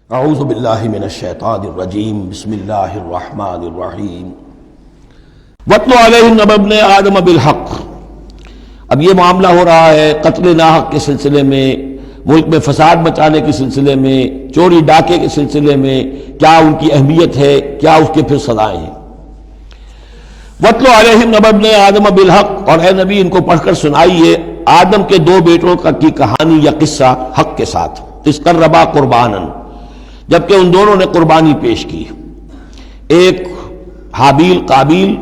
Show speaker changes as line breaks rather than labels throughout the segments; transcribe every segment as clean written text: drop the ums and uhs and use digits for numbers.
اعوذ باللہ من الشیطان الرجیم بسم اللہ الرحمن الرحیم وَاتْلُ عَلَيْهِمْ نَبَأَ ابْنَيْ آدَمَ بِالْحَقِّ۔ اب یہ معاملہ ہو رہا ہے قتل ناحق کے سلسلے میں، ملک میں فساد مچانے کے سلسلے میں، چوری ڈاکے کے سلسلے میں، کیا ان کی اہمیت ہے، کیا اس کے پھر سزائیں ہیں۔ وَاتْلُ عَلَيْهِمْ نَبَأَ ابْنَيْ آدَمَ بِالْحَقِّ، اور اے نبی ان کو پڑھ کر سنائیے آدم کے دو بیٹوں کی کہانی یا قصہ حق کے ساتھ، اِذْ قَرَّبَا قُرْبَانًا، جبکہ ان دونوں نے قربانی پیش کی، ایک حابیل قابیل،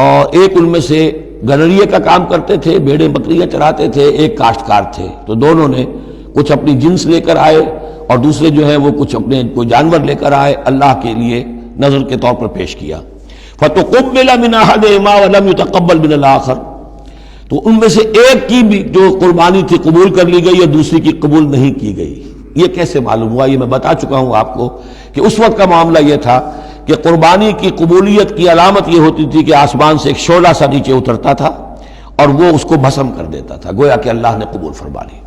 اور ایک ان میں سے گنریے کا کام کرتے تھے، بھیڑیں بکریاں چراتے تھے، ایک کاشتکار تھے، تو دونوں نے کچھ اپنی جنس لے کر آئے اور دوسرے جو ہیں وہ کچھ اپنے کوئی جانور لے کر آئے، اللہ کے لیے نذر کے طور پر پیش کیا۔ فَتُقُبِّلَ مِنْ أَحَدِهِمَا وَلَمْ يُتَقَبَّلْ مِنَ الْآخَرِ، تو ان میں سے ایک کی بھی جو قربانی تھی قبول کر لی گئی اور دوسری کی قبول نہیں کی گئی۔ یہ کیسے معلوم ہوا؟ یہ میں بتا چکا ہوں آپ کو کہ اس وقت کا معاملہ یہ تھا کہ قربانی کی قبولیت کی علامت یہ ہوتی تھی کہ آسمان سے ایک شعلہ سا نیچے اترتا تھا اور وہ اس کو بھسم کر دیتا تھا، گویا کہ اللہ نے قبول فرما لی۔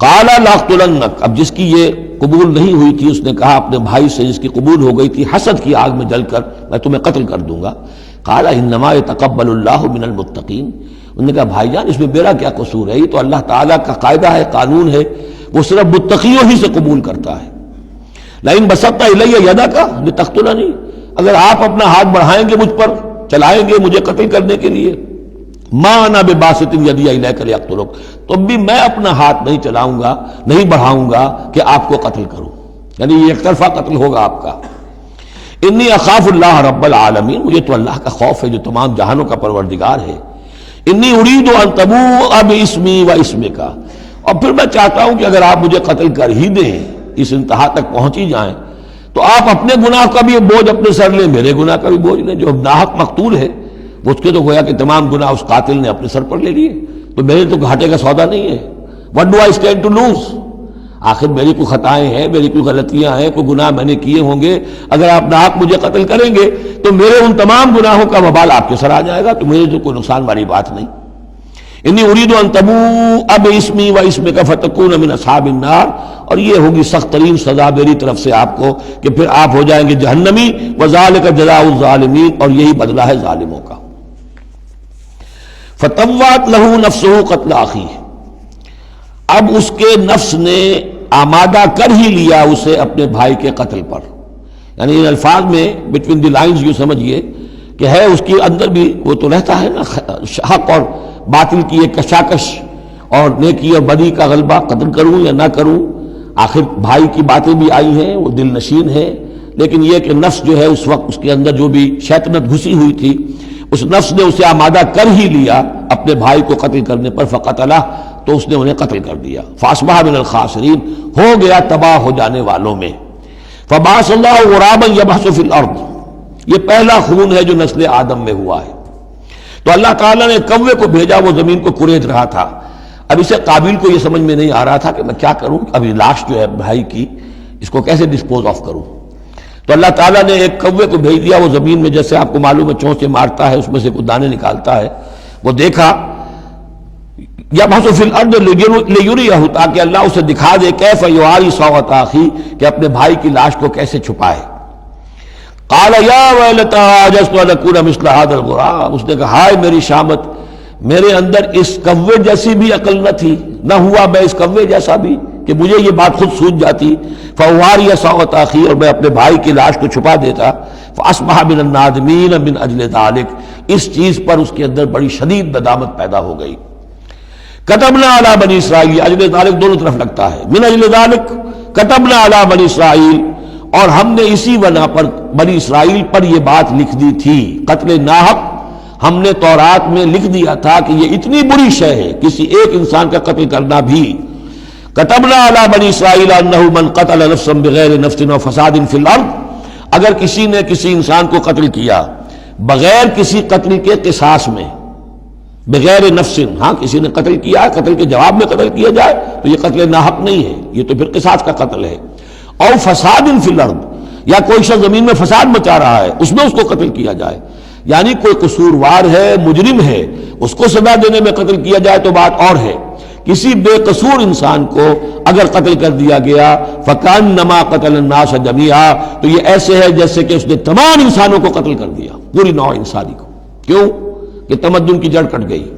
قَالَ لَأَقْتُلَنَّكَ، اب جس کی یہ قبول نہیں ہوئی تھی اس نے کہا اپنے بھائی سے جس کی قبول ہو گئی تھی حسد کی آگ میں جل کر میں تمہیں قتل کر دوں گا۔ قَالَ إِنَّمَا يَتَقَبَّلُ اللَّهُ مِنَ الْمُتَّقِينَ، انہوں نے کہا بھائی جان اس میں میرا کیا قصور ہے، یہ تو اللہ تعالیٰ کا قاعدہ ہے، قانون ہے، وہ صرف متقیوں ہی سے قبول کرتا ہے۔ لَإِن بَسَطْتَ إِلَيَّ يَدَكَ لِتَقْتُلَنِي، اگر آپ اپنا ہاتھ بڑھائیں گے مجھ پر، چلائیں گے مجھے قتل کرنے کے لیے، مَا أَنَا بِبَاسِطٍ يَدِيَ إِلَيْكَ لِأَقْتُلَكَ، تو بھی میں اپنا ہاتھ نہیں چلاؤں گا، نہیں بڑھاؤں گا کہ آپ کو قتل کروں، یعنی یہ ایک طرفہ قتل ہوگا آپ کا۔ انی اخاف اللہ رب العالمین، مجھے تو اللہ کا خوف ہے جو تمام جہانوں کا پروردگار ہے۔ انی ارید ان تبوء باسمی و اسمک، اور پھر میں چاہتا ہوں کہ اگر آپ مجھے قتل کر ہی دیں، اس انتہا تک پہنچ ہی جائیں، تو آپ اپنے گناہ کا بھی بوجھ اپنے سر لیں، میرے گناہ کا بھی بوجھ لیں۔ جو ناحق مقتول ہے اس کے تو گویا کہ تمام گناہ اس قاتل نے اپنے سر پر لے لیے، تو میرے تو گھاٹے کا سودا نہیں ہے۔ What do I stand to lose؟ آخر میری کوئی خطائیں ہیں، میری کوئی غلطیاں ہیں، کوئی گناہ میں نے کیے ہوں گے، اگر آپ ناحق مجھے قتل کریں گے تو میرے ان تمام گناہوں کا وبال آپ کے سر آ جائے گا، تو مجھے تو کوئی نقصان والی بات نہیں۔ انی ارید ان تبوء باسمی و اسمک فتکون من اصحاب النار، اور یہ ہوگی سخت ترین سزا میری طرف سے آپ کو کہ پھر آپ ہو جائیں گے جہنمی، وذالک جزاء الظالمین، اور یہی بدلہ ہے ظالموں کا۔ فطوعت لہ نفسہ قتل اخیہ، اب اس کے نفس نے آمادہ کر ہی لیا اسے اپنے بھائی کے قتل پر، یعنی ان الفاظ میں بٹوین دی لائنز یوں سمجھیے کہ ہے اس کے اندر بھی وہ تو رہتا ہے نا حق اور باطل کی ایک کشاکش اور نیکی اور بدی کا غلبہ، قتل کروں یا نہ کروں، آخر بھائی کی باتیں بھی آئی ہیں، وہ دل نشین ہے، لیکن یہ کہ نفس جو ہے اس وقت اس کے اندر جو بھی شیطنت گھسی ہوئی تھی، اس نفس نے اسے آمادہ کر ہی لیا اپنے بھائی کو قتل کرنے پر، فقتلہ، تو اس نے انہیں قتل کر دیا۔ فاصبح من الخاسرین، ہو گیا تباہ ہو جانے والوں میں۔ فبعث اللہ غرابا یبحث فی الارض، یہ پہلا خون ہے جو نسل آدم میں ہوا ہے، تو اللہ تعالیٰ نے کوے کو بھیجا، وہ زمین کو کریج رہا تھا۔ اب اسے قابیل کو یہ سمجھ میں نہیں آ رہا تھا کہ میں کیا کروں، ابھی لاش جو ہے بھائی کی اس کو کیسے ڈسپوز آف کروں، تو اللہ تعالیٰ نے ایک کوے کو بھیج دیا، وہ زمین میں جیسے آپ کو معلوم ہے چونچے مارتا ہے، اس میں سے کچھ دانے نکالتا ہے، وہ دیکھا یبحث فی الارض لیریہ، تاکہ اللہ اسے دکھا دے کیف یواری سوءۃ اخی، کہ اپنے بھائی کی لاش کو کیسے چھپائے۔ قال یا ویلتی عجزت ان اکون مثل ھذا الغراب، اس نے کہا ہائے میری شامت، میرے اندر اس کوے جیسی بھی عقل نہ تھی، نہ ہوا میں اس کوے جیسا بھی کہ مجھے یہ بات خود سوچ جاتی، فواری سوءۃ اخی، اور میں اپنے بھائی کی لاش کو چھپا دیتا۔ فاصبح من النادمین من اجل ذلک، اس چیز پر اس کے اندر بڑی شدید ندامت پیدا ہو گئی۔ کتبنا علی بنی اسرائیل، اجل ذالک دونوں طرف لگتا ہے، من اجل ذالک کتبنا علی بنی اسرائیل، اور ہم نے اسی بنا پر بنی اسرائیل پر یہ بات لکھ دی تھی، قتل ناحق ہم نے تورات میں لکھ دیا تھا کہ یہ اتنی بری شے ہے کسی ایک انسان کا قتل کرنا بھی۔ کتبنا علی بنی اسرائیل انہ من قتل نفسا بغیر نفس و فساد فی الارض، اگر کسی نے کسی انسان کو قتل کیا بغیر کسی قتل کے قصاص میں، بغیر نفس، ہاں کسی نے قتل کیا، قتل کے جواب میں قتل کیا جائے تو یہ قتل ناحق نہیں ہے، یہ تو پھر قصاص کا قتل ہے۔ اور فساد فی الارض، یا کوئی شخص زمین میں فساد مچا رہا ہے اس میں اس کو قتل کیا جائے، یعنی کوئی قصوروار ہے، مجرم ہے، اس کو سزا دینے میں قتل کیا جائے تو بات اور ہے، کسی بے قصور انسان کو اگر قتل کر دیا گیا فکأنما قتل الناس جميعا، تو یہ ایسے ہے جیسے کہ اس نے تمام انسانوں کو قتل کر دیا، پوری نوع انسانی کو۔ کیوں؟ کہ تمدن کی جڑ کٹ گئی۔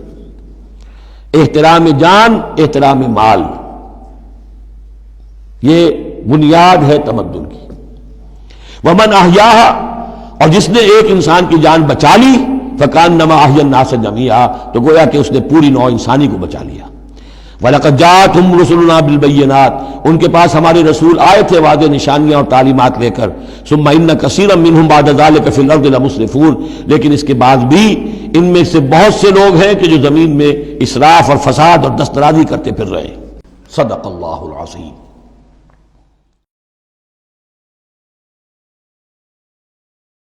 احترام جان، احترام مال، یہ بنیاد ہے تمدن کی۔ ومن احیاھا، اور جس نے ایک انسان کی جان بچا لی فکأنما احیا الناس جميعا، تو گویا کہ اس نے پوری نوع انسانی کو بچا لیا۔ وَلَقَدْ جَاءَتْهُمْ رُسُلُنَا بِالْبَيِّنَاتِ، ان کے پاس ہمارے رسول آئے تھے واضح نشانیاں اور تعلیمات لے کر۔ ثُمَّ إِنَّ كَثِيرًا مِّنْهُمْ بَعْدَ ذَلِكَ فِي الْأَرْضِ لَمُسْرِفُونَ، لیکن اس کے بعد بھی ان میں سے بہت سے لوگ ہیں کہ جو زمین میں اسراف اور فساد اور دسترازی کرتے پھر رہے ہیں۔ صدق اللہ العظیم۔